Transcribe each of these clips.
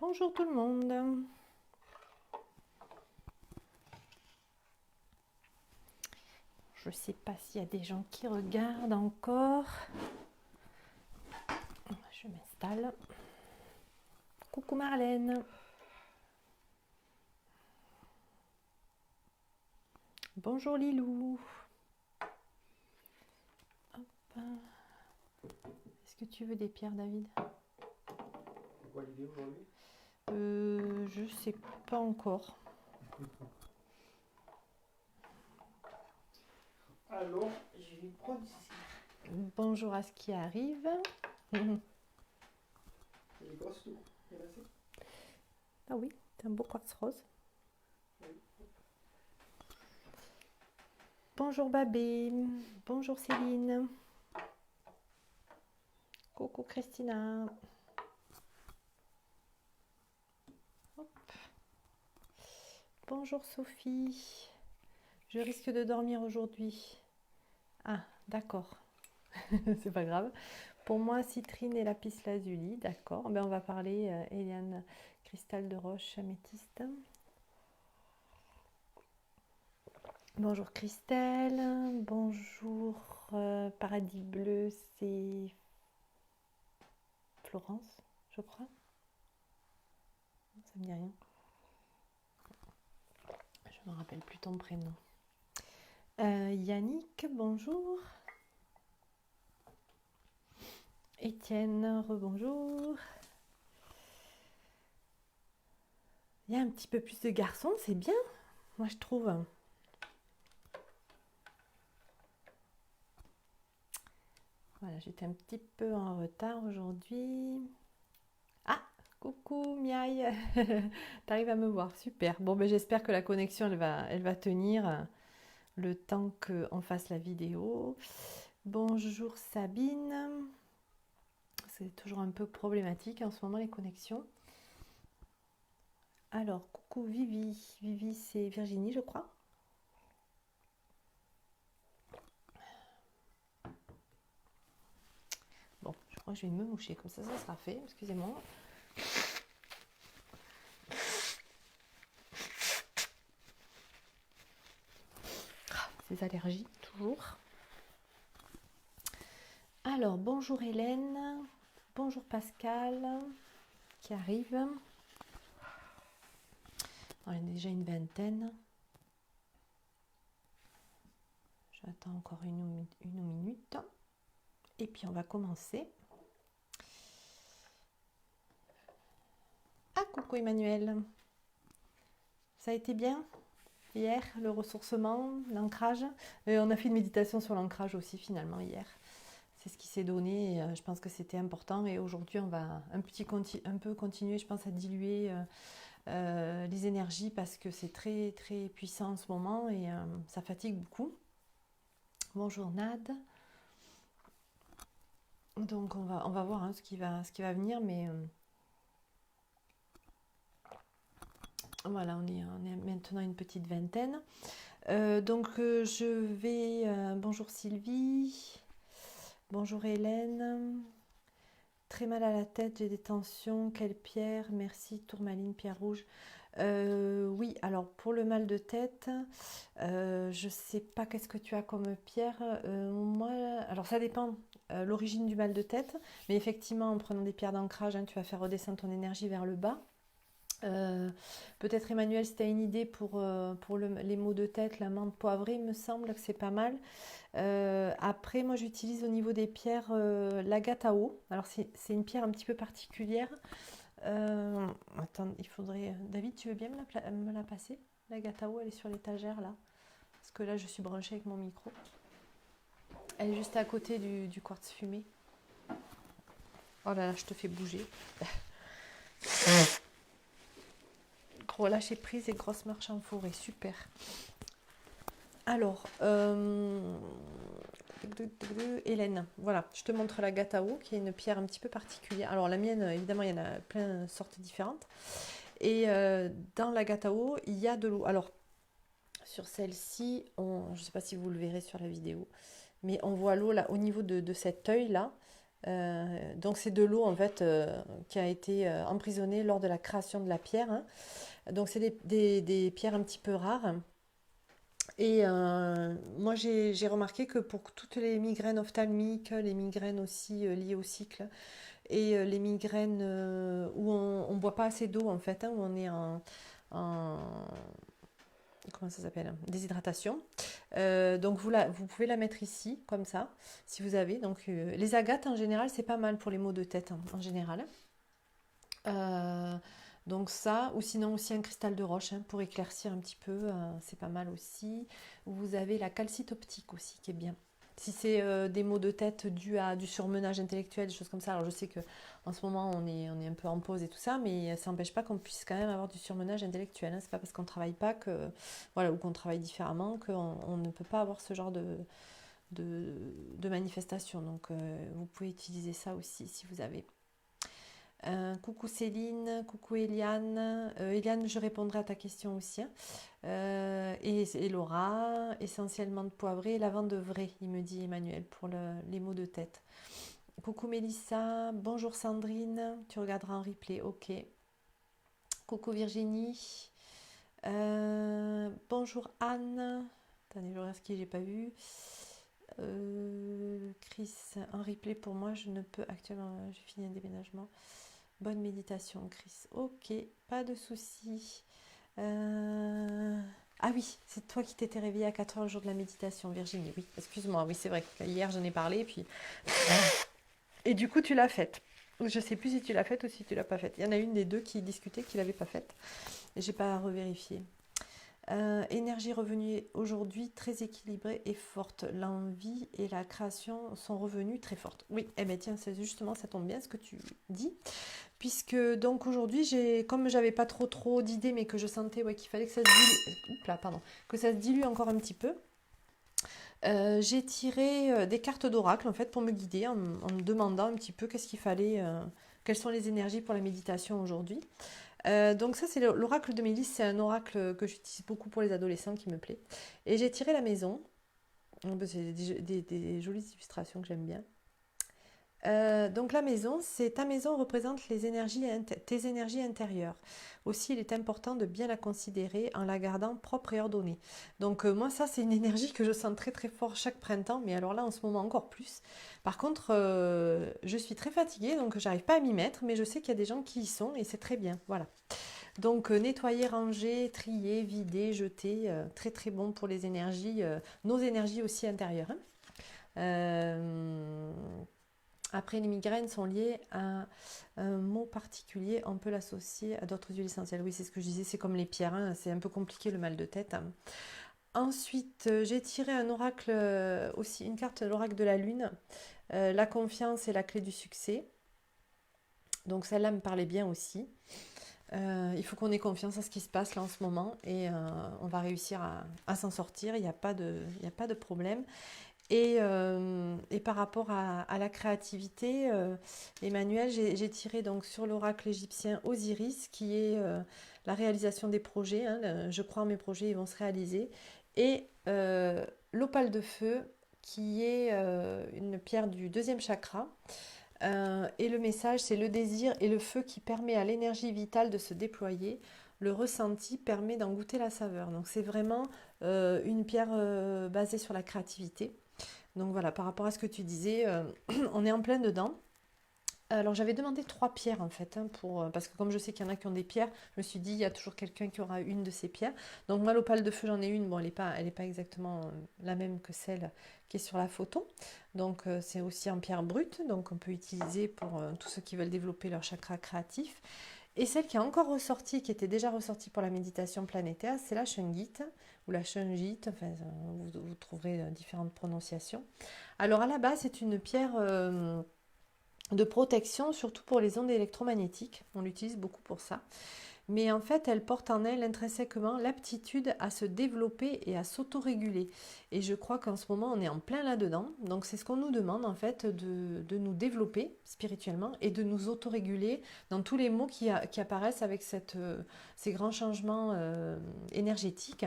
Bonjour tout le monde. Je ne sais pas s'il y a des gens qui regardent encore. Je m'installe. Coucou Marlène. Bonjour Lilou. Hop. Est-ce que tu veux des pierres, David? C'est quoi l'idée aujourd'hui? Je sais pas encore. Alors, je vais prendre ici. Bonjour à ce qui arrive. Les grosses tours, il y en a assez? Ah oui, c'est un beau quartz rose. Oui. Bonjour Babé. Bonjour Céline. Coucou Christina. Hop. Bonjour Sophie. Je risque de dormir aujourd'hui. Ah, d'accord. C'est pas grave. Pour moi, citrine et lapis lazuli, d'accord. Ben, on va parler Eliane, cristal de roche, améthyste. Bonjour Christelle. Bonjour Paradis Bleu, c'est Florence, je crois. Ça me dit rien. Je me rappelle plus ton prénom. Yannick, bonjour. Étienne, rebonjour. Il y a un petit peu plus de garçons, c'est bien, moi je trouve. Voilà, j'étais un petit peu en retard aujourd'hui. Ah, coucou Miaille, t'arrives à me voir, super. Bon, ben j'espère que la connexion elle va tenir le temps qu'on fasse la vidéo. Bonjour Sabine. C'est toujours un peu problématique en ce moment les connexions. Alors, coucou Vivi. Vivi, c'est Virginie, je crois. Bon, je crois que je vais me moucher, comme ça sera fait. Excusez-moi. Ces allergies, toujours. Alors, bonjour Hélène. Bonjour Pascal, qui arrive. On est déjà une vingtaine. J'attends encore une minute. Et puis on va commencer. Ah, coucou Emmanuel. Ça a été bien hier, le ressourcement, l'ancrage. On a fait une méditation sur l'ancrage aussi finalement hier. C'est ce qui s'est donné. Je pense que c'était important. Et aujourd'hui, on va un peu continuer, je pense, à diluer les énergies parce que c'est très très puissant en ce moment et ça fatigue beaucoup. Bonjour Nad. Donc on va voir hein, ce qui va venir, mais voilà, on est maintenant une petite vingtaine. Donc je vais... bonjour Sylvie. Bonjour Hélène. Très mal à la tête, j'ai des tensions. Quelle pierre? Merci Tourmaline, pierre rouge. Oui, alors pour le mal de tête, je sais pas qu'est-ce que tu as comme pierre. Moi, alors ça dépend l'origine du mal de tête, mais effectivement en prenant des pierres d'ancrage, hein, tu vas faire redescendre ton énergie vers le bas. Peut-être Emmanuel, si tu as une idée pour les maux de tête, la menthe poivrée, il me semble que c'est pas mal. Après, moi j'utilise au niveau des pierres l'Agatao. Alors c'est une pierre un petit peu particulière. Attends, il faudrait... David, tu veux bien me la passer? L'Agatao, elle est sur l'étagère là. Parce que là, je suis branchée avec mon micro. Elle est juste à côté du quartz fumé. Oh là là, je te fais bouger. Gros lâcher prise et grosse marche en forêt, super. Alors, Hélène, voilà, je te montre la Gatao, qui est une pierre un petit peu particulière. Alors la mienne, évidemment, il y en a plein de sortes différentes. Et dans la Gatao, il y a de l'eau. Alors, sur celle-ci, je ne sais pas si vous le verrez sur la vidéo, mais on voit l'eau là au niveau de cet œil là. Donc c'est de l'eau en fait qui a été emprisonnée lors de la création de la pierre, hein. Donc c'est des pierres un petit peu rares. Et moi j'ai remarqué que pour toutes les migraines ophtalmiques, les migraines aussi liées au cycle, et les migraines où on ne boit pas assez d'eau en fait, hein, où on est en comment ça s'appelle? Déshydratation. Donc vous pouvez la mettre ici, comme ça, si vous avez. Donc les agates en général, c'est pas mal pour les maux de tête hein, en général. Euh, donc ça, ou sinon aussi un cristal de roche hein, pour éclaircir un petit peu, c'est pas mal aussi. Vous avez la calcite optique aussi qui est bien. Si c'est des maux de tête dus à du surmenage intellectuel, des choses comme ça, alors je sais que en ce moment on est un peu en pause et tout ça, mais ça n'empêche pas qu'on puisse quand même avoir du surmenage intellectuel, hein. C'est pas parce qu'on travaille pas que, voilà, ou qu'on travaille différemment qu'on ne peut pas avoir ce genre de, de manifestation. Donc vous pouvez utiliser ça aussi si vous avez. Coucou Céline, coucou Eliane. Eliane, je répondrai à ta question aussi, hein. Et Laura, essentiellement de poivrée et lavande de vrai, il me dit Emmanuel, pour les maux de tête. Coucou Mélissa, bonjour Sandrine, tu regarderas en replay, ok. Coucou Virginie, bonjour Anne. Attendez, je regarde ce que j'ai pas vu. Chris, un replay pour moi, je ne peux actuellement, j'ai fini un déménagement. Bonne méditation, Chris. Ok, pas de souci. Ah oui, c'est toi qui t'étais réveillée à 4 heures le jour de la méditation, Virginie. Oui, excuse-moi, oui, c'est vrai que hier j'en ai parlé, et du coup tu l'as faite. Je sais plus si tu l'as faite ou si tu l'as pas faite. Il y en a une des deux qui discutait qui l'avait pas faite. Et j'ai pas revérifié. Énergie revenue aujourd'hui très équilibrée et forte. L'envie et la création sont revenues très fortes. Oui, eh bien tiens, c'est justement, ça tombe bien ce que tu dis. Puisque donc aujourd'hui, comme j'avais pas trop d'idées, mais que je sentais ouais, qu'il fallait que ça se dilue, oups là, pardon, que ça se dilue encore un petit peu, j'ai tiré des cartes d'oracle en fait pour me guider en me demandant un petit peu qu'est-ce qu'il fallait, quelles sont les énergies pour la méditation aujourd'hui. Donc ça c'est l'oracle de Mélisse, c'est un oracle que j'utilise beaucoup pour les adolescents qui me plaît. Et j'ai tiré la maison. C'est des jolies illustrations que j'aime bien. Donc la maison, ta maison représente tes énergies intérieures. Aussi, il est important de bien la considérer en la gardant propre et ordonnée. Donc moi, ça, c'est une énergie que je sens très très fort chaque printemps, mais alors là, en ce moment, encore plus. Par contre, je suis très fatiguée, donc j'arrive pas à m'y mettre, mais je sais qu'il y a des gens qui y sont et c'est très bien. Voilà. Donc nettoyer, ranger, trier, vider, jeter, très très bon pour les énergies, nos énergies aussi intérieures, hein. Euh, Après, les migraines sont liées à un mot particulier. On peut l'associer à d'autres huiles essentielles. Oui, c'est ce que je disais, c'est comme les pierres, hein. C'est un peu compliqué le mal de tête. Ensuite, j'ai tiré un oracle, aussi une carte, l'oracle de la lune. La confiance est la clé du succès. Donc celle-là me parlait bien aussi. Il faut qu'on ait confiance en ce qui se passe là en ce moment et on va réussir à s'en sortir. Il n'y a pas de problème. Et par rapport à la créativité, Emmanuel, j'ai tiré donc sur l'oracle égyptien Osiris, qui est la réalisation des projets, hein. Je crois en mes projets, ils vont se réaliser. Et l'opale de feu, qui est une pierre du deuxième chakra. Et le message, c'est le désir et le feu qui permet à l'énergie vitale de se déployer. Le ressenti permet d'en goûter la saveur. Donc c'est vraiment une pierre basée sur la créativité. Donc voilà, par rapport à ce que tu disais, on est en plein dedans. Alors j'avais demandé 3 pierres en fait, hein, parce que comme je sais qu'il y en a qui ont des pierres, je me suis dit il y a toujours quelqu'un qui aura une de ces pierres. Donc moi l'opale de feu j'en ai une, bon elle est pas exactement la même que celle qui est sur la photo. Donc c'est aussi en pierre brute, donc on peut utiliser pour tous ceux qui veulent développer leur chakra créatif. Et celle qui est encore ressortie, qui était déjà ressortie pour la méditation planétaire, c'est la shungite ou la shungite, enfin vous trouverez différentes prononciations. Alors à la base c'est une pierre de protection, surtout pour les ondes électromagnétiques. On l'utilise beaucoup pour ça. Mais en fait, elle porte en elle intrinsèquement l'aptitude à se développer et à s'autoréguler. Et je crois qu'en ce moment, on est en plein là-dedans. Donc c'est ce qu'on nous demande en fait, de nous développer spirituellement et de nous autoréguler dans tous les mots qui apparaissent avec ces grands changements énergétiques.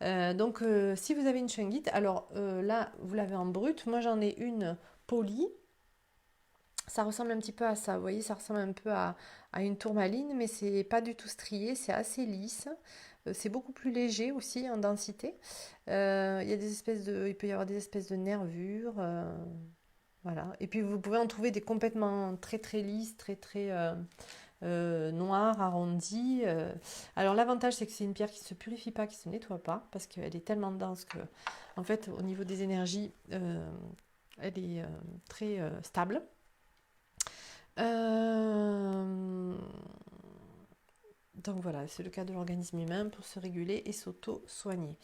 Donc si vous avez une shungite, alors là, vous l'avez en brut. Moi, j'en ai une polie. Ça ressemble un petit peu à ça, vous voyez, ça ressemble un peu à une tourmaline, mais c'est pas du tout strié, c'est assez lisse. C'est beaucoup plus léger aussi en densité. Il peut y avoir des espèces de nervures, voilà. Et puis vous pouvez en trouver des complètement très très lisses, très très noires, arrondies. Alors l'avantage c'est que c'est une pierre qui se purifie pas, qui se nettoie pas, parce qu'elle est tellement dense que, en fait, au niveau des énergies, elle est très stable. Euh, Donc voilà, c'est le cas de l'organisme humain pour se réguler et s'auto-soigner.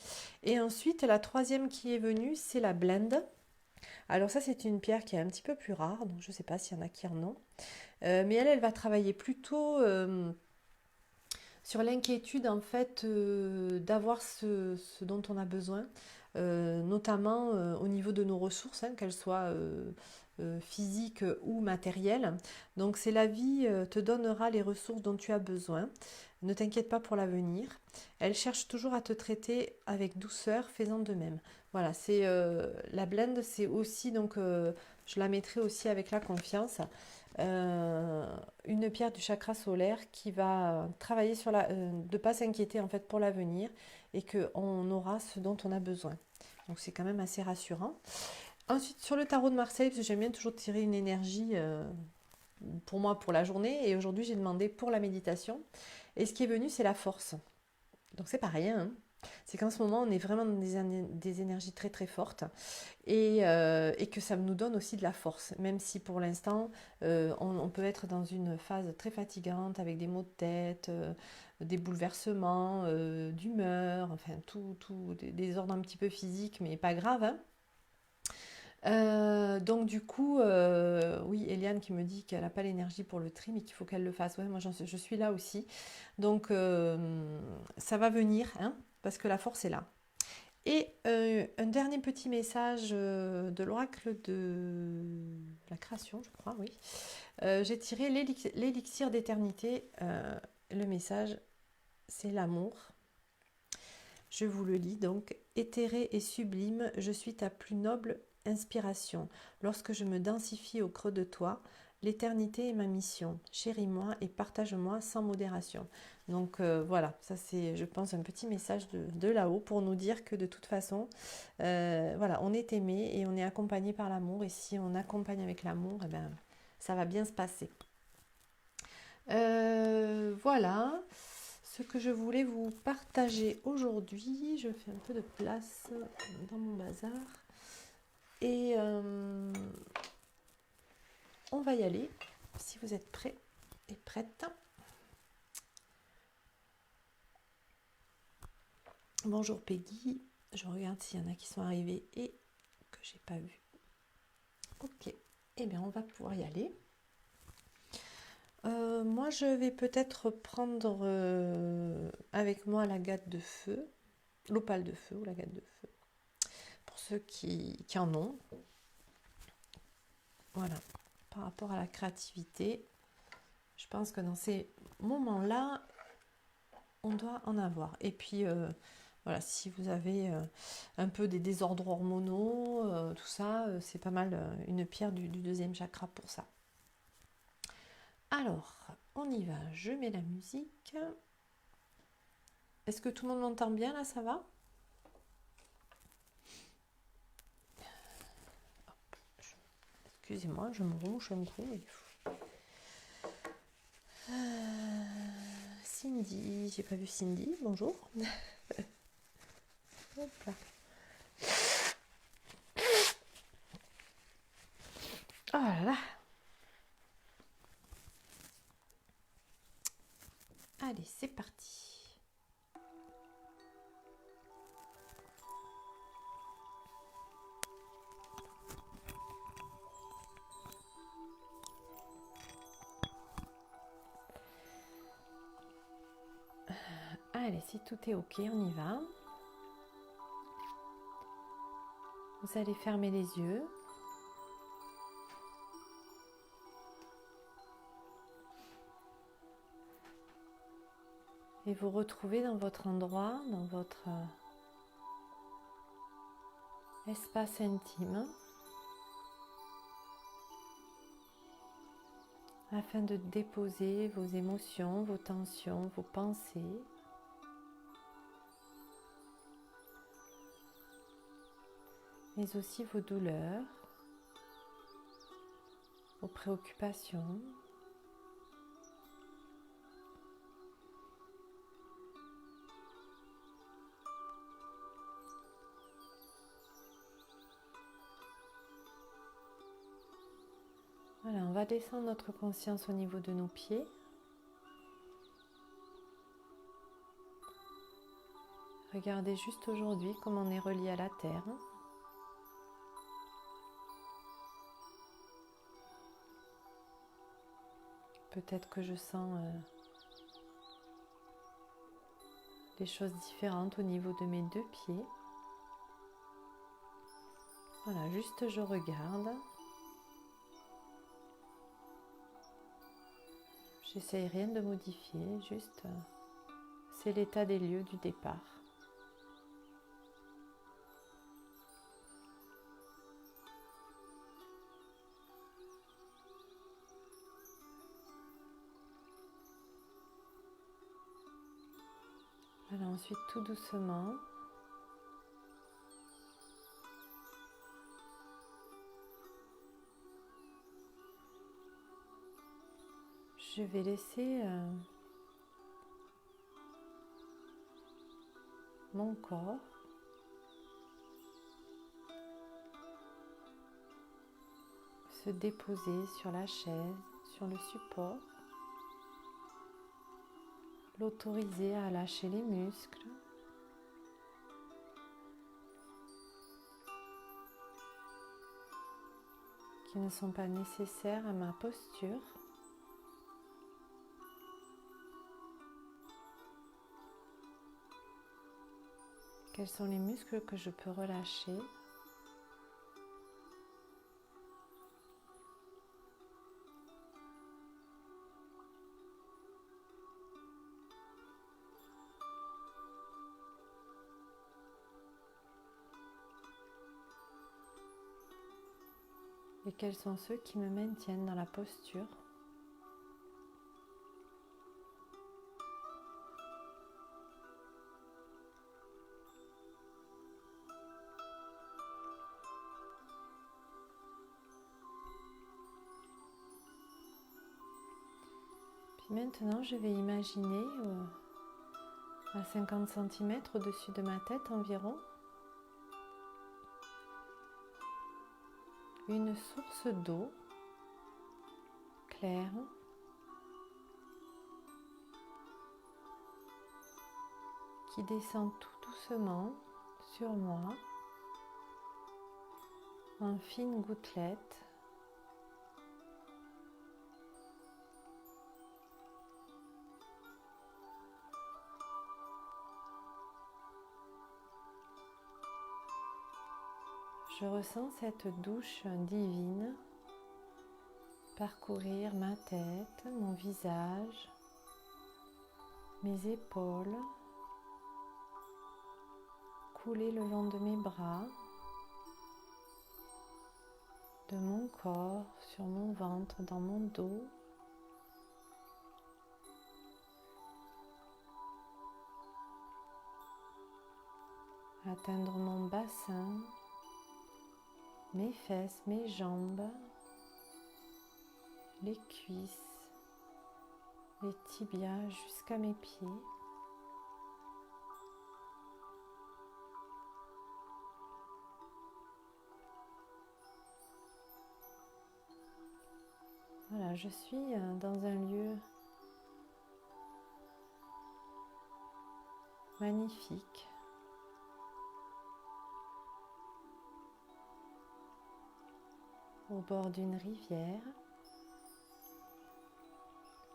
Et ensuite, la troisième qui est venue, c'est la blende. Alors ça, c'est une pierre qui est un petit peu plus rare, donc je ne sais pas s'il y en a qui en ont. Mais elle va travailler plutôt sur l'inquiétude en fait d'avoir ce dont on a besoin, notamment au niveau de nos ressources, hein, qu'elles soient physiques ou matérielles. Donc c'est la vie te donnera les ressources dont tu as besoin. Ne t'inquiète pas pour l'avenir. Elle cherche toujours à te traiter avec douceur, faisant de même. Voilà, c'est la blende, c'est aussi donc je la mettrai aussi avec la confiance. Une pierre du chakra solaire qui va travailler sur de ne pas s'inquiéter en fait pour l'avenir et qu'on aura ce dont on a besoin. Donc c'est quand même assez rassurant. Ensuite, sur le tarot de Marseille, parce que j'aime bien toujours tirer une énergie pour moi pour la journée, et aujourd'hui j'ai demandé pour la méditation. Et ce qui est venu, c'est la force. Donc c'est pas rien, hein. C'est qu'en ce moment, on est vraiment dans des énergies très très fortes et que ça nous donne aussi de la force, même si pour l'instant, on peut être dans une phase très fatigante avec des maux de tête, des bouleversements, d'humeur, enfin des ordres un petit peu physiques, mais pas grave, hein. Donc du coup, oui, Eliane qui me dit qu'elle n'a pas l'énergie pour le tri, mais qu'il faut qu'elle le fasse. Ouais, moi je suis là aussi. Donc ça va venir, hein, parce que la force est là. Et un dernier petit message de l'oracle de la création, je crois, oui. J'ai tiré l'élixir d'éternité. Le message, c'est l'amour. Je vous le lis donc. Éthéré et sublime, je suis ta plus noble inspiration. Lorsque je me densifie au creux de toi, l'éternité est ma mission. Chéris-moi et partage-moi sans modération. Donc voilà, ça c'est, je pense, un petit message de là-haut pour nous dire que de toute façon, voilà, on est aimé et on est accompagné par l'amour. Et si on accompagne avec l'amour, eh ben, ça va bien se passer. Voilà ce que je voulais vous partager aujourd'hui. Je fais un peu de place dans mon bazar. Et on va y aller, si vous êtes prêts et prêtes. Bonjour Peggy. Je regarde s'il y en a qui sont arrivés et que j'ai pas vu. Ok. Eh bien, on va pouvoir y aller. Moi, je vais peut-être prendre avec moi la gâte de feu, l'opale de feu ou la gâte de feu, pour ceux qui en ont. Voilà, par rapport à la créativité, je pense que dans ces moments-là, on doit en avoir. Et puis, voilà, si vous avez un peu des désordres hormonaux, tout ça, c'est pas mal une pierre du deuxième chakra pour ça. Alors, on y va. Je mets la musique. Est-ce que tout le monde m'entend bien là, ça va? Excusez-moi, je me rouge un coup. Cindy, j'ai pas vu Cindy, bonjour. Hop là. Oh là là. Allez, c'est parti. Allez, si tout est ok, on y va. Vous allez fermer les yeux. Et vous retrouvez dans votre endroit, dans votre espace intime. afin de déposer vos émotions, vos tensions, vos pensées. Mais aussi vos douleurs, vos préoccupations. Voilà, on va descendre notre conscience au niveau de nos pieds. Regardez juste aujourd'hui comme on est relié à la terre. Peut-être que je sens des choses différentes au niveau de mes deux pieds. Voilà, juste je regarde. J'essaye rien de modifier, juste c'est l'état des lieux du départ. Voilà, ensuite tout doucement, je vais laisser mon corps se déposer sur la chaise, sur le support, l'autoriser à lâcher les muscles, qui ne sont pas nécessaires à ma posture. Quels sont les muscles que je peux relâcher? Et quels sont ceux qui me maintiennent dans la posture? Puis maintenant, je vais imaginer à 50 cm au-dessus de ma tête environ, une source d'eau claire qui descend tout doucement sur moi en fines gouttelettes. Je ressens cette douche divine parcourir ma tête, mon visage, mes épaules, couler le long de mes bras, de mon corps, sur mon ventre, dans mon dos. Atteindre mon bassin, mes fesses, mes jambes, les cuisses, les tibias jusqu'à mes pieds. Voilà, je suis dans un lieu magnifique. Au bord d'une rivière,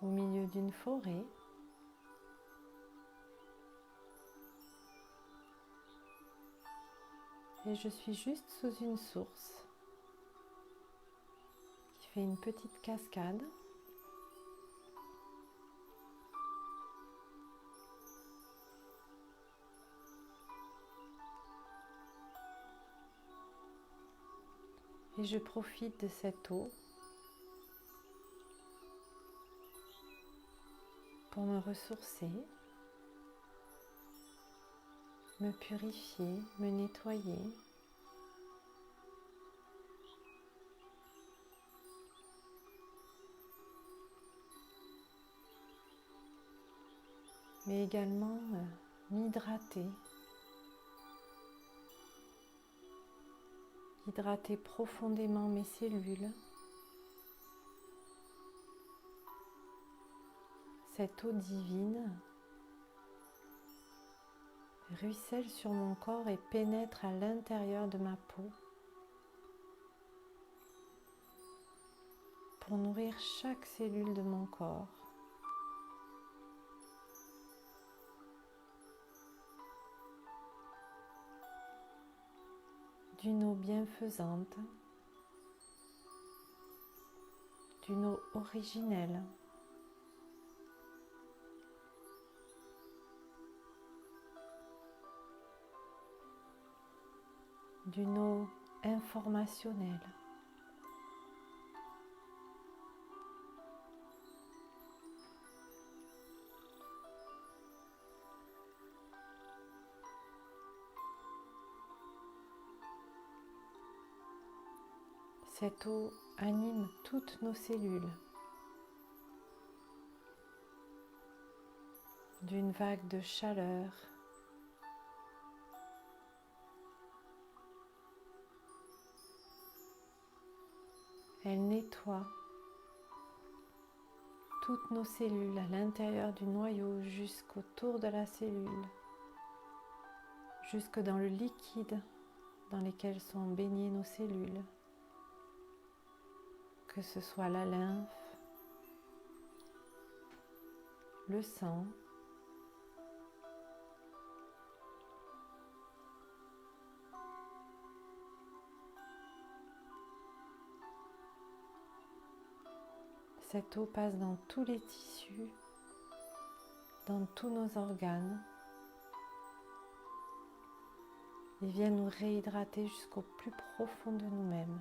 au milieu d'une forêt. Et je suis juste sous une source qui fait une petite cascade. Et je profite de cette eau pour me ressourcer, me purifier, me nettoyer. Mais également m'hydrater. Hydrater profondément mes cellules. Cette eau divine ruisselle sur mon corps et pénètre à l'intérieur de ma peau pour nourrir chaque cellule de mon corps. D'une eau bienfaisante, d'une eau originelle. D'une eau informationnelle. Cette eau anime toutes nos cellules d'une vague de chaleur. Elle nettoie toutes nos cellules à l'intérieur du noyau jusqu'autour de la cellule, jusque dans le liquide dans lequel sont baignées nos cellules, que ce soit la lymphe, le sang, cette eau passe dans tous les tissus, dans tous nos organes et vient nous réhydrater jusqu'au plus profond de nous-mêmes.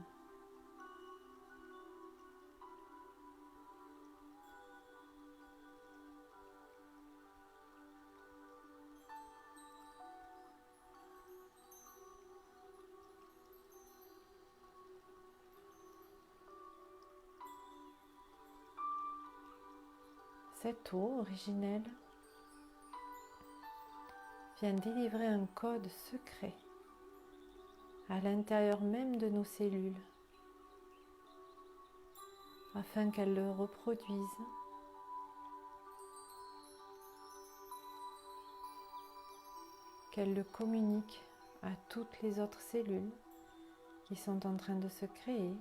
Cette eau originelle vient délivrer un code secret à l'intérieur même de nos cellules afin qu'elles le reproduisent, qu'elles le communiquent à toutes les autres cellules qui sont en train de se créer.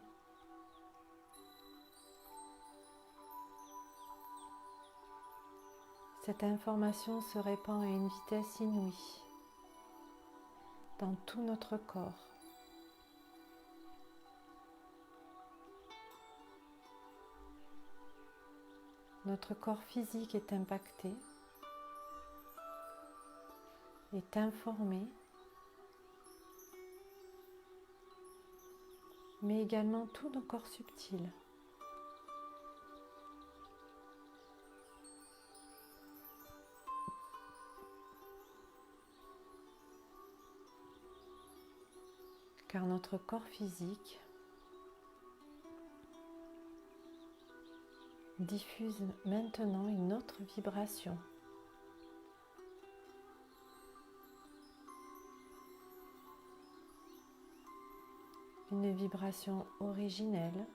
Cette information se répand à une vitesse inouïe dans tout notre corps. Notre corps physique est impacté, est informé, mais également tous nos corps subtils. Car notre corps physique diffuse maintenant une autre vibration. Une vibration originelle,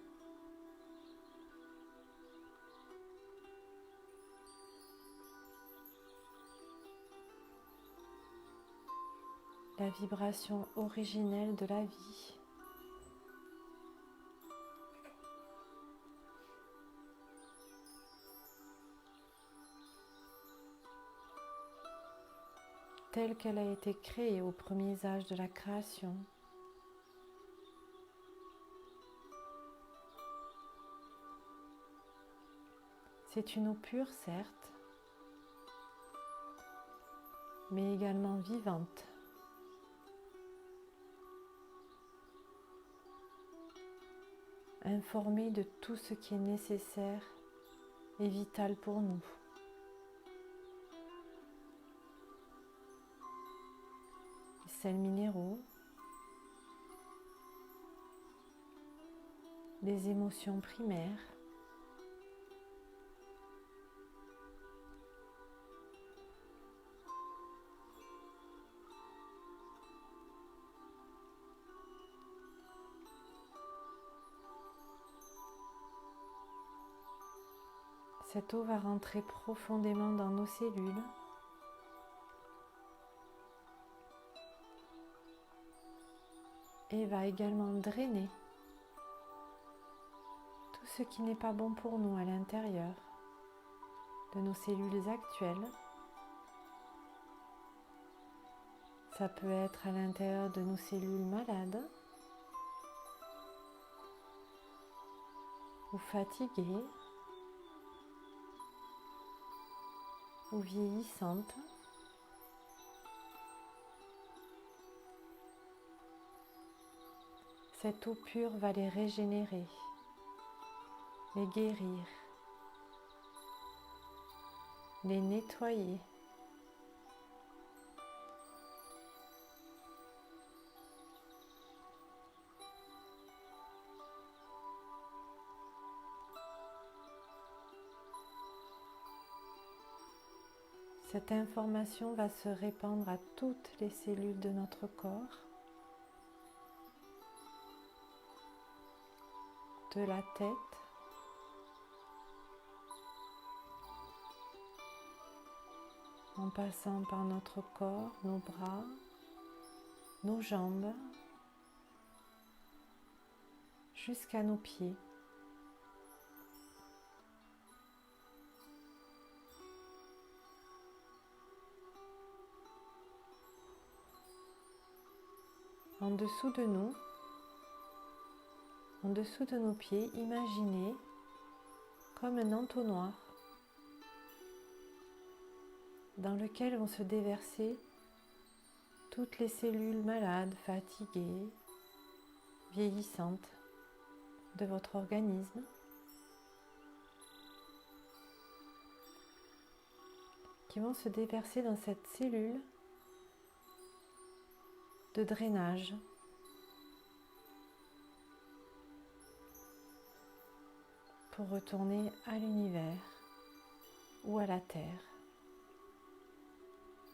la vibration originelle de la vie. Telle qu'elle a été créée aux premiers âges de la création. C'est une eau pure, certes, mais également vivante. Informée de tout ce qui est nécessaire et vital pour nous. sels minéraux, les émotions primaires, cette eau va rentrer profondément dans nos cellules et va également drainer tout ce qui n'est pas bon pour nous à l'intérieur de nos cellules actuelles. Ça peut être à l'intérieur de nos cellules malades ou fatiguées ou vieillissantes. Cette eau pure va les régénérer, les guérir, les nettoyer. Cette information va se répandre à toutes les cellules de notre corps, de la tête en passant par notre corps, nos bras, nos jambes, jusqu'à nos pieds. En dessous de nous, en dessous de nos pieds, imaginez comme un entonnoir dans lequel vont se déverser toutes les cellules malades, fatiguées, vieillissantes de votre organisme, qui vont se déverser dans cette cellule de drainage. Pour retourner à l'univers ou à la Terre,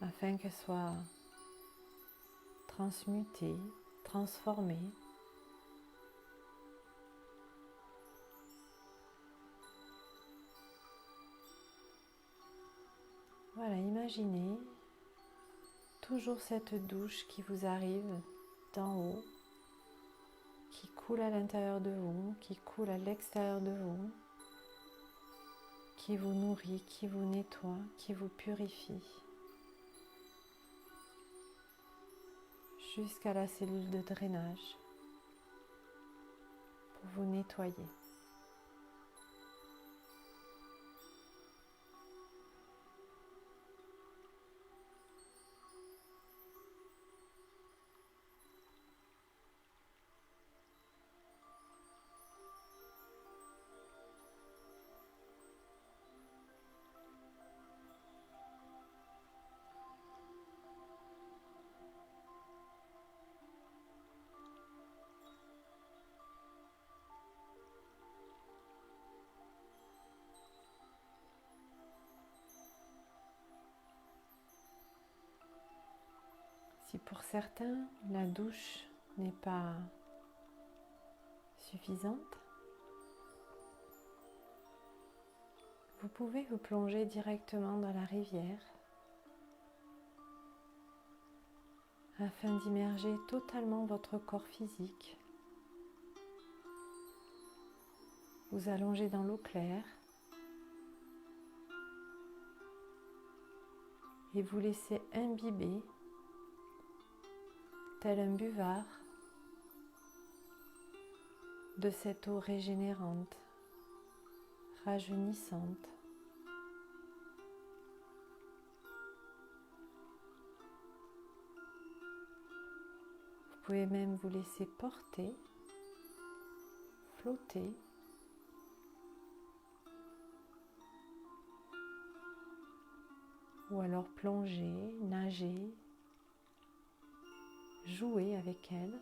afin qu'elle soit transmutée, transformée. Voilà, imaginez toujours cette douche qui vous arrive d'en haut, qui coule à l'intérieur de vous, qui coule à l'extérieur de vous, qui vous nourrit, qui vous nettoie, qui vous purifie, jusqu'à la cellule de drainage pour vous nettoyer. Si pour certains, la douche n'est pas suffisante, vous pouvez vous plonger directement dans la rivière afin d'immerger totalement votre corps physique. Vous allongez dans l'eau claire et vous laissez imbiber tel un buvard de cette eau régénérante, rajeunissante. Vous pouvez même vous laisser porter, flotter, ou alors plonger, nager jouer avec elle.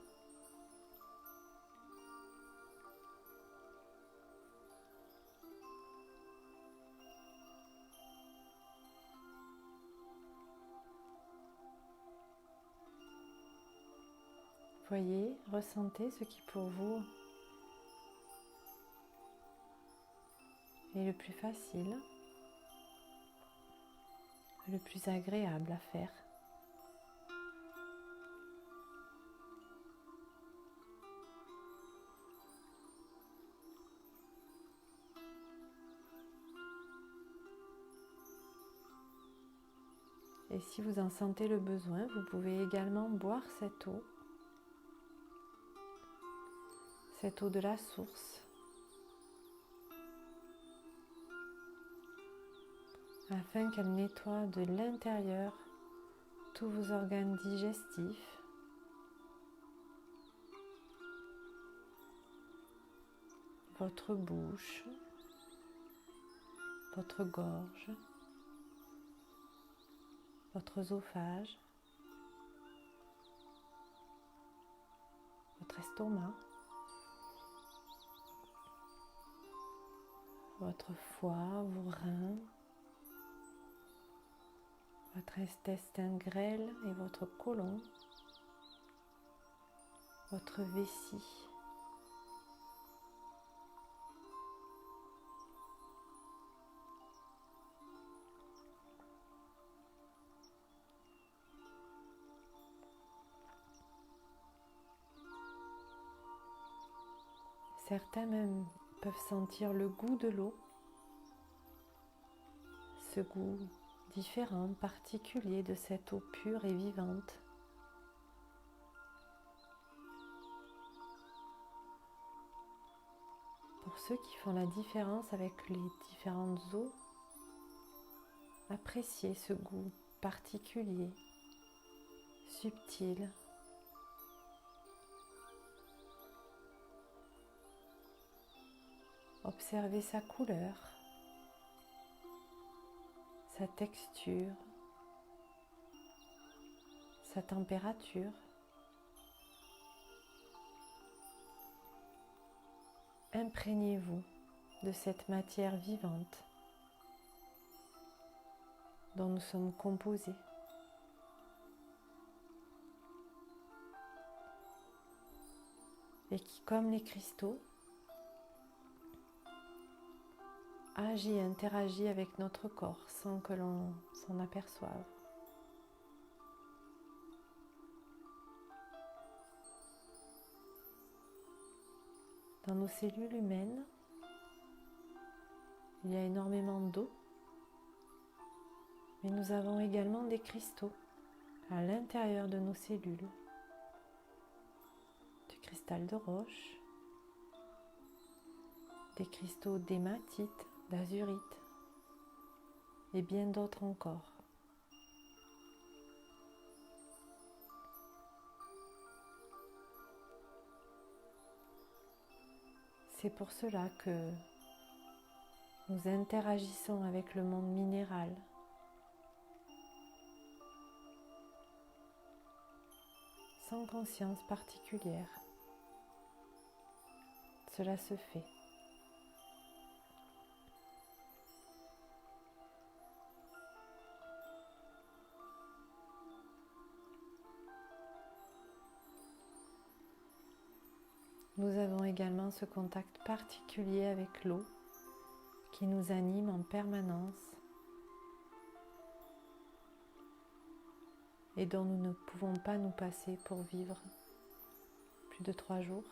Voyez, ressentez ce qui pour vous est le plus facile, le plus agréable à faire. Et si vous en sentez le besoin, vous pouvez également boire cette eau de la source, afin qu'elle nettoie de l'intérieur tous vos organes digestifs, votre bouche, votre gorge, votre œsophage, votre estomac, votre foie, vos reins, votre intestin grêle et votre côlon, votre vessie. Certains même peuvent sentir le goût de l'eau, ce goût différent, particulier de cette eau pure et vivante. Pour ceux qui font la différence avec les différentes eaux, appréciez ce goût particulier, subtil. Observez sa couleur, sa texture, sa température. Imprégnez-vous de cette matière vivante dont nous sommes composés. Et qui, comme les cristaux, agit et interagit avec notre corps sans que l'on s'en aperçoive. Dans nos cellules humaines, il y a énormément d'eau, mais nous avons également des cristaux à l'intérieur de nos cellules. Du cristal de roche, des cristaux d'hématite, d'azurite et bien d'autres encore. C'est pour cela que nous interagissons avec le monde minéral, sans conscience particulière. Cela se fait. Nous avons également ce contact particulier avec l'eau qui nous anime en permanence et dont nous ne pouvons pas nous passer pour vivre plus de 3 jours.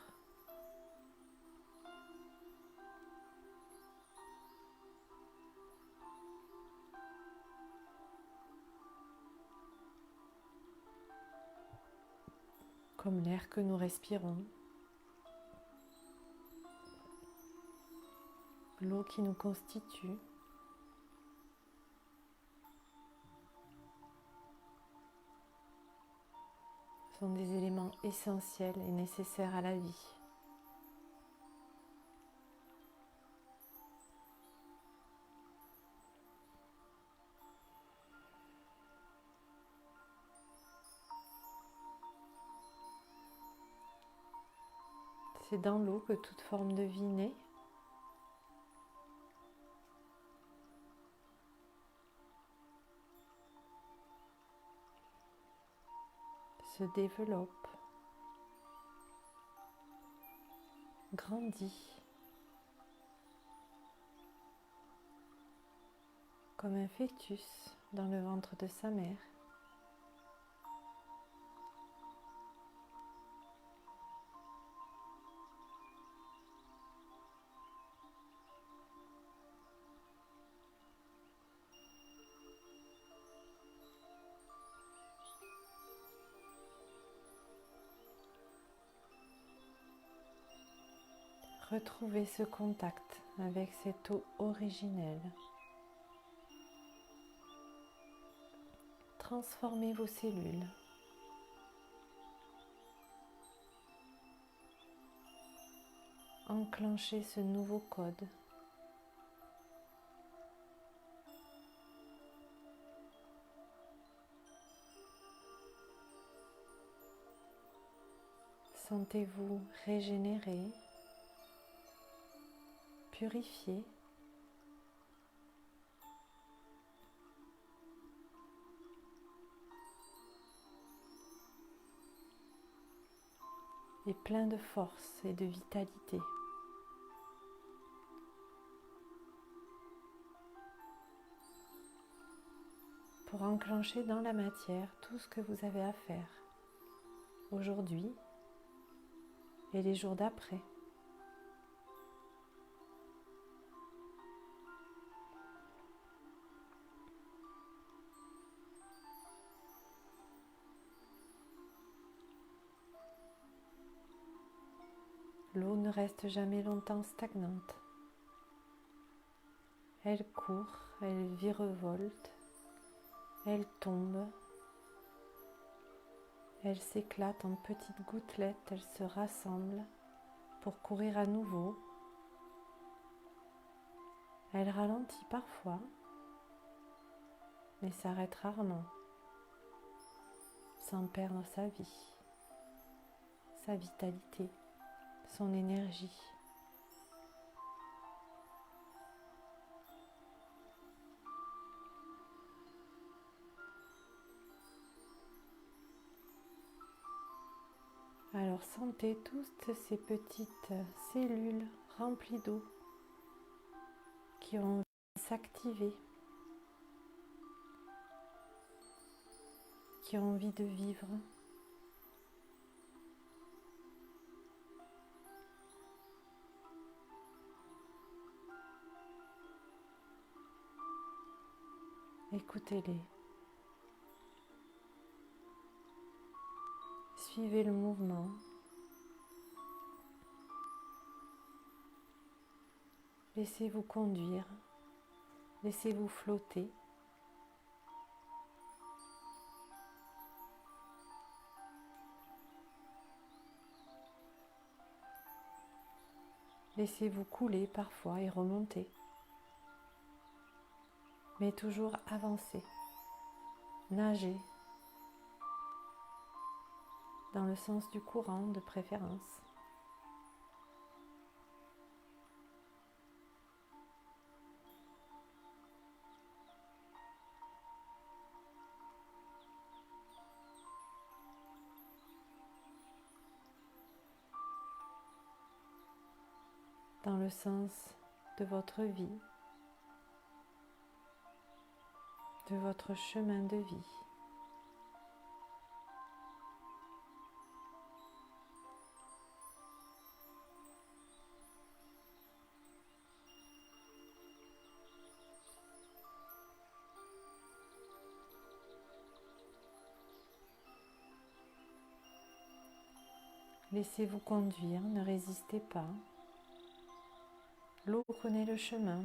Comme l'air que nous respirons, l'eau qui nous constitue, sont des éléments essentiels et nécessaires à la vie. C'est dans l'eau que toute forme de vie naît. Se développe, grandit, comme un fœtus dans le ventre de sa mère. Retrouvez ce contact avec cette eau originelle. Transformez vos cellules. Enclenchez ce nouveau code. Sentez-vous régénéré, purifié. Et plein de force et de vitalité. Pour enclencher dans la matière tout ce que vous avez à faire aujourd'hui et les jours d'après. L'eau ne reste jamais longtemps stagnante. Elle court, elle virevolte, elle tombe, elle s'éclate en petites gouttelettes, elle se rassemble pour courir à nouveau. Elle ralentit parfois, mais s'arrête rarement, sans perdre sa vie, sa vitalité, son énergie. Alors sentez toutes ces petites cellules remplies d'eau qui ont envie de s'activer, qui ont envie de vivre. Écoutez-les. Suivez le mouvement. Laissez-vous conduire. Laissez-vous flotter. Laissez-vous couler parfois et remonter. Mais toujours avancer. Nager. Dans le sens du courant de préférence. Dans le sens de votre vie, de votre chemin de vie. Laissez-vous conduire, ne résistez pas. L'eau connaît le chemin.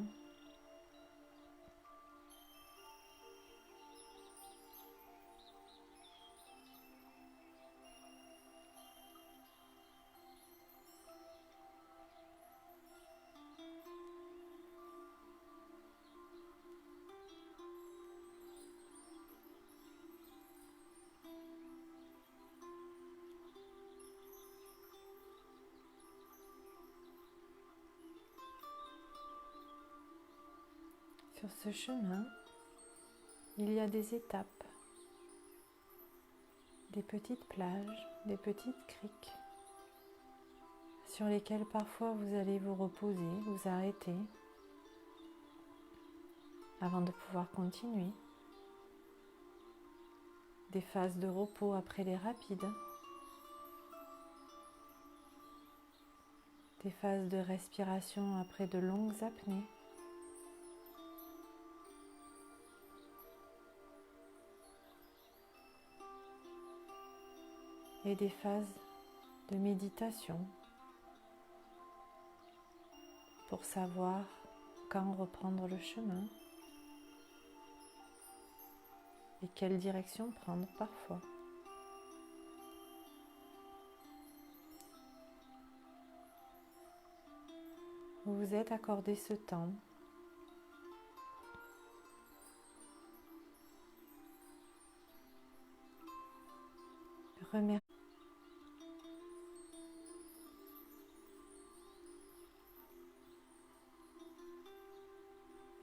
Sur ce chemin, il y a des étapes, des petites plages, des petites criques sur lesquelles parfois vous allez vous reposer, vous arrêter avant de pouvoir continuer. Des phases de repos après les rapides, des phases de respiration après de longues apnées. Et des phases de méditation pour savoir quand reprendre le chemin et quelle direction prendre parfois. Vous vous êtes accordé ce temps remerciez.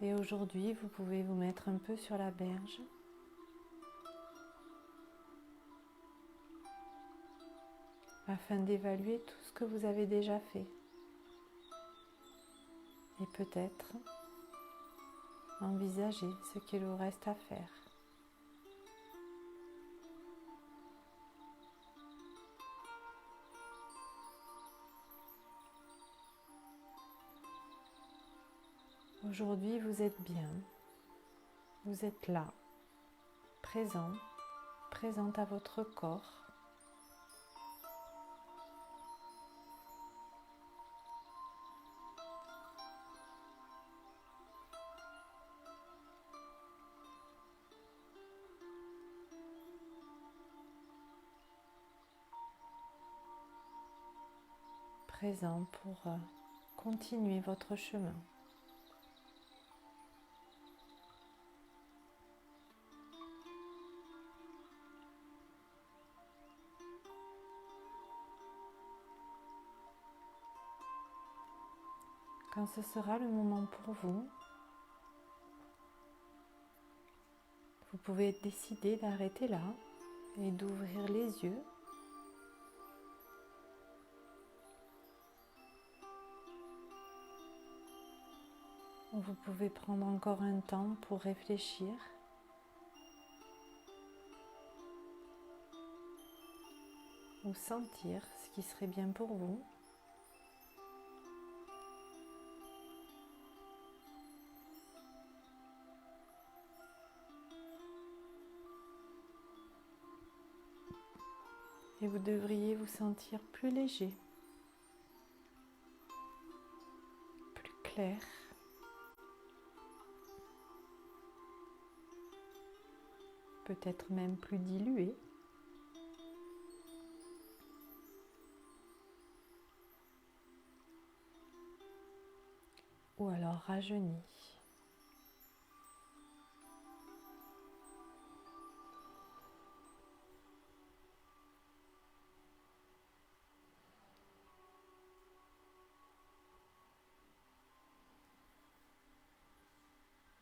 Et aujourd'hui, vous pouvez vous mettre un peu sur la berge afin d'évaluer tout ce que vous avez déjà fait et peut-être envisager ce qu'il vous reste à faire. Aujourd'hui, vous êtes bien, vous êtes là, présent, présente à votre corps. Présent pour continuer votre chemin. Quand ce sera le moment pour vous, vous pouvez décider d'arrêter là et d'ouvrir les yeux. Vous pouvez prendre encore un temps pour réfléchir ou sentir ce qui serait bien pour vous. Et vous devriez vous sentir plus léger, plus clair, peut-être même plus dilué. Ou alors rajeuni.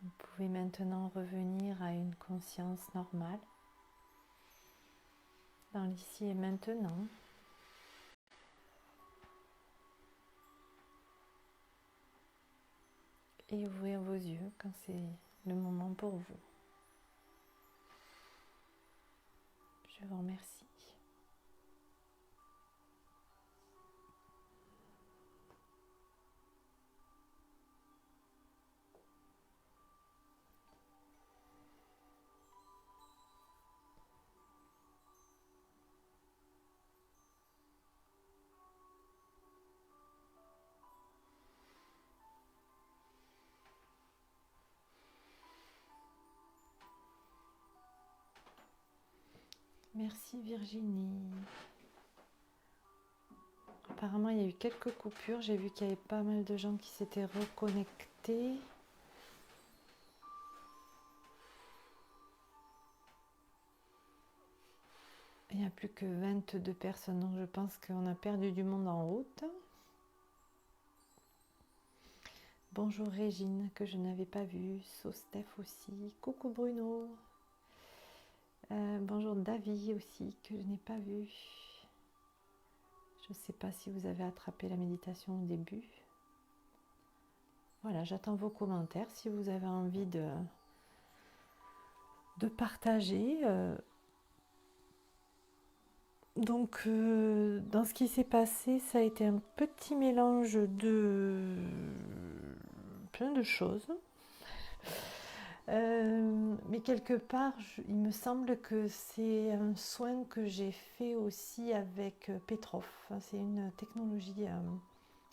Vous pouvez maintenant revenir à une conscience normale, dans l'ici et maintenant. Et ouvrir vos yeux quand c'est le moment pour vous. Je vous remercie. Merci Virginie. Apparemment, il y a eu quelques coupures. J'ai vu qu'il y avait pas mal de gens qui s'étaient reconnectés. Il n'y a plus que 22 personnes, donc je pense qu'on a perdu du monde en route. Bonjour Régine, que je n'avais pas vue. Sosteph aussi. Coucou Bruno. Bonjour Davy aussi, que je n'ai pas vu. Je ne sais pas si vous avez attrapé la méditation au début. Voilà, j'attends vos commentaires si vous avez envie de partager. Donc, dans ce qui s'est passé, ça a été un petit mélange de plein de choses. Mais quelque part, il me semble que c'est un soin que j'ai fait aussi avec Petrov. C'est une technologie.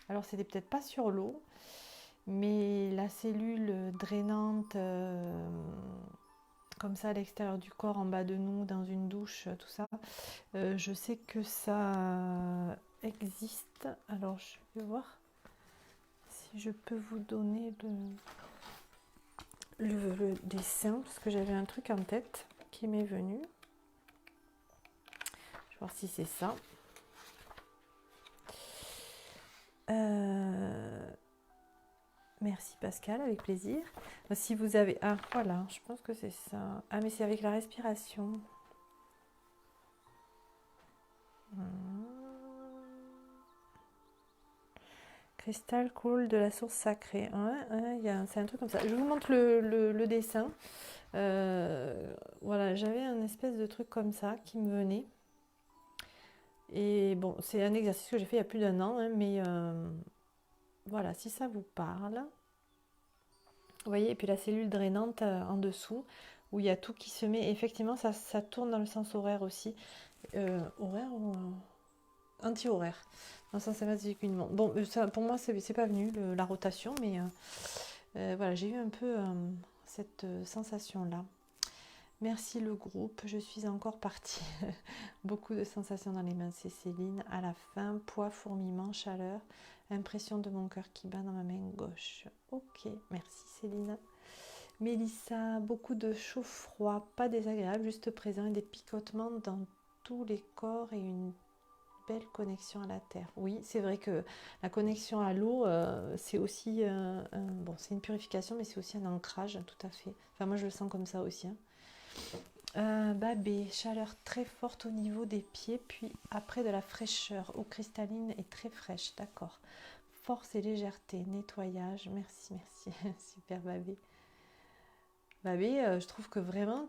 Alors, c'était peut-être pas sur l'eau, mais la cellule drainante, comme ça à l'extérieur du corps, en bas de nous, dans une douche, tout ça. Je sais que ça existe. Alors, je vais voir si je peux vous donner le dessin, parce que j'avais un truc en tête qui m'est venu. Je vais voir si c'est ça. Merci Pascal, avec plaisir. Si vous avez... Ah, voilà, je pense que c'est ça. Ah, mais c'est avec la respiration. Cristal coule de la source sacrée. C'est un truc comme ça. Je vous montre le dessin. Voilà, j'avais un espèce de truc comme ça qui me venait. Et bon, c'est un exercice que j'ai fait il y a plus d'1 an, mais voilà, si ça vous parle. Vous voyez, et puis la cellule drainante en dessous, où il y a tout qui se met. Effectivement, ça tourne dans le sens horaire aussi. Horaire ou anti-horaire, dans le sens inverse uniquement. Bon, ça, pour moi, c'est pas venu, la rotation, mais voilà, j'ai eu un peu cette sensation-là. Merci le groupe, je suis encore partie. Beaucoup de sensations dans les mains, c'est Céline. À la fin, poids, fourmillement, chaleur, impression de mon cœur qui bat dans ma main gauche. Ok, merci Céline. Mélissa, beaucoup de chaud-froid, pas désagréable, juste présent et des picotements dans tous les corps et une belle connexion à la terre. Oui, c'est vrai que la connexion à l'eau, c'est aussi, bon, c'est une purification, mais c'est aussi un ancrage, tout à fait. Enfin, moi, je le sens comme ça aussi. Babé, chaleur très forte au niveau des pieds, puis après de la fraîcheur, eau cristalline et très fraîche, d'accord. Force et légèreté, nettoyage, merci, merci, super Babé. Babé, je trouve que vraiment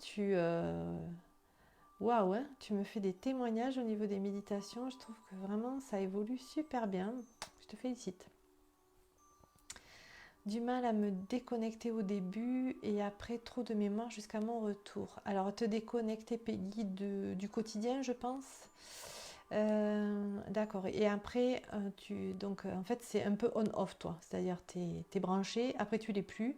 waouh, hein, tu me fais des témoignages au niveau des méditations, je trouve que vraiment ça évolue super bien, je te félicite. Du mal à me déconnecter au début et après trop de mémoire jusqu'à mon retour. Alors te déconnecter Peggy du quotidien je pense. D'accord. Et après donc en fait c'est un peu on-off toi. C'est-à-dire t'es branché, après tu l'es plus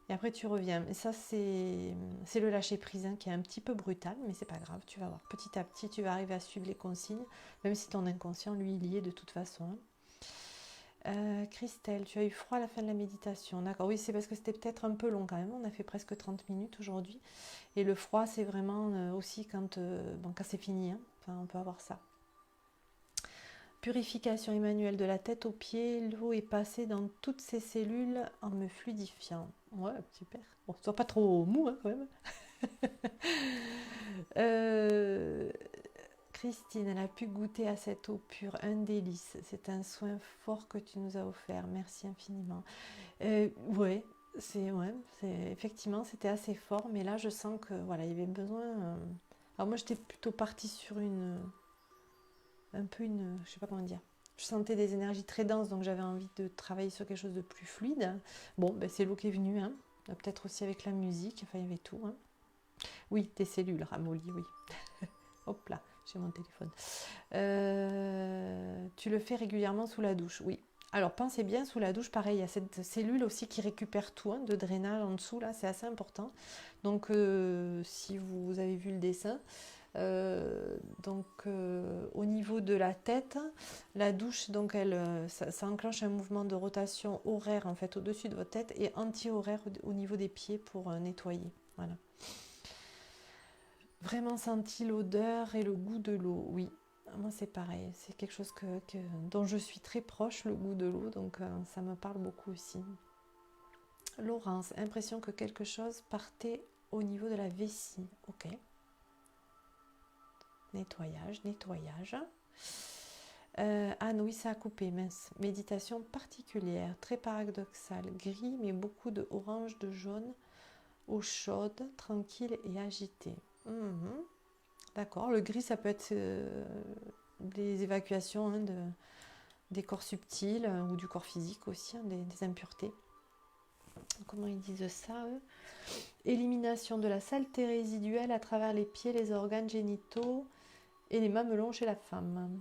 et après tu reviens. Et ça c'est le lâcher prise hein, qui est un petit peu brutal mais c'est pas grave. Tu vas voir. Petit à petit tu vas arriver à suivre les consignes même si ton inconscient lui il y est de toute façon. Christelle, tu as eu froid à la fin de la méditation. D'accord, oui, c'est parce que c'était peut-être un peu long quand même. On a fait presque 30 minutes aujourd'hui. Et le froid, c'est vraiment aussi quand c'est fini. Hein. Enfin, on peut avoir ça. Purification Emmanuel de la tête aux pieds. L'eau est passée dans toutes ces cellules en me fluidifiant. Ouais, super. Bon, sois pas trop mou hein, quand même. Christine, elle a pu goûter à cette eau pure, un délice. C'est un soin fort que tu nous as offert. Merci infiniment. Ouais, effectivement, c'était assez fort, mais là, je sens que voilà, il y avait besoin. Alors moi, j'étais plutôt partie sur je sais pas comment dire. Je sentais des énergies très denses, donc j'avais envie de travailler sur quelque chose de plus fluide. Bon, ben, c'est l'eau qui est venue, hein. Peut-être aussi avec la musique. Enfin, il y avait tout. Hein. Oui, tes cellules ramollies, oui. Hop là. J'ai mon téléphone. Tu le fais régulièrement sous la douche, oui. Alors pensez bien, sous la douche, pareil, il y a cette cellule aussi qui récupère tout, hein, de drainage en dessous, là, c'est assez important. Donc si vous avez vu le dessin, au niveau de la tête, la douche, donc ça enclenche un mouvement de rotation horaire en fait au-dessus de votre tête et anti-horaire au niveau des pieds pour nettoyer. Voilà. Vraiment senti l'odeur et le goût de l'eau, oui. Moi c'est pareil, c'est quelque chose dont je suis très proche, le goût de l'eau, donc ça me parle beaucoup aussi. Laurence, impression que quelque chose partait au niveau de la vessie. Ok. Nettoyage, nettoyage. Anne, oui, ça a coupé, mince. Méditation particulière, très paradoxale. Gris, mais beaucoup de orange, de jaune, eau chaude, tranquille et agitée. D'accord, le gris, ça peut être des évacuations hein, des corps subtils ou du corps physique aussi, hein, des impuretés. Comment ils disent ça, eux? Élimination de la saleté résiduelle à travers les pieds, les organes génitaux et les mamelons chez la femme.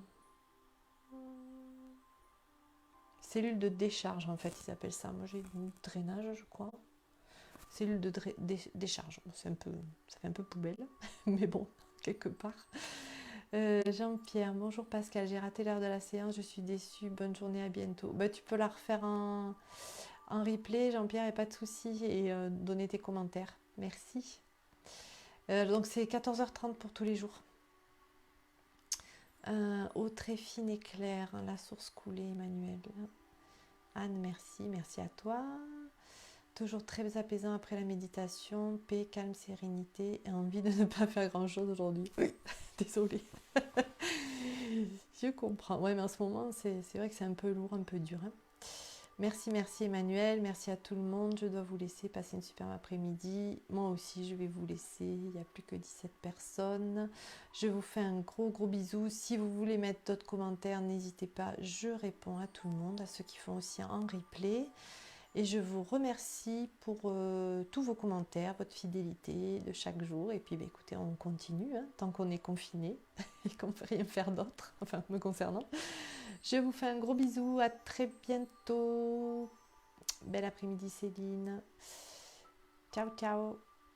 Cellule de décharge, en fait, ils appellent ça. Moi, j'ai du drainage, je crois. Cellule de décharge. Ça fait un peu poubelle, mais bon, quelque part. Jean-Pierre, bonjour Pascal, j'ai raté l'heure de la séance, je suis déçue, bonne journée, à bientôt. Bah, tu peux la refaire en replay, Jean-Pierre, et pas de souci, et donner tes commentaires. Merci. Donc c'est 14h30 pour tous les jours. Eau très fine et claire, hein, la source coulée, Emmanuel. Anne, merci, merci à toi. Toujours très apaisant après la méditation, paix, calme, sérénité et envie de ne pas faire grand chose aujourd'hui. Oui, désolée. Je comprends. Ouais, mais en ce moment, c'est vrai que c'est un peu lourd, un peu dur. Hein. Merci, merci Emmanuel, merci à tout le monde. Je dois vous laisser passer une superbe après-midi. Moi aussi, je vais vous laisser. Il n'y a plus que 17 personnes. Je vous fais un gros, gros bisou. Si vous voulez mettre d'autres commentaires, n'hésitez pas. Je réponds à tout le monde, à ceux qui font aussi en replay. Et je vous remercie pour tous vos commentaires, votre fidélité de chaque jour. Et puis, bah, écoutez, on continue hein, tant qu'on est confiné et qu'on ne peut rien faire d'autre, enfin, me concernant. Je vous fais un gros bisou, à très bientôt. Bel après-midi Céline. Ciao, ciao.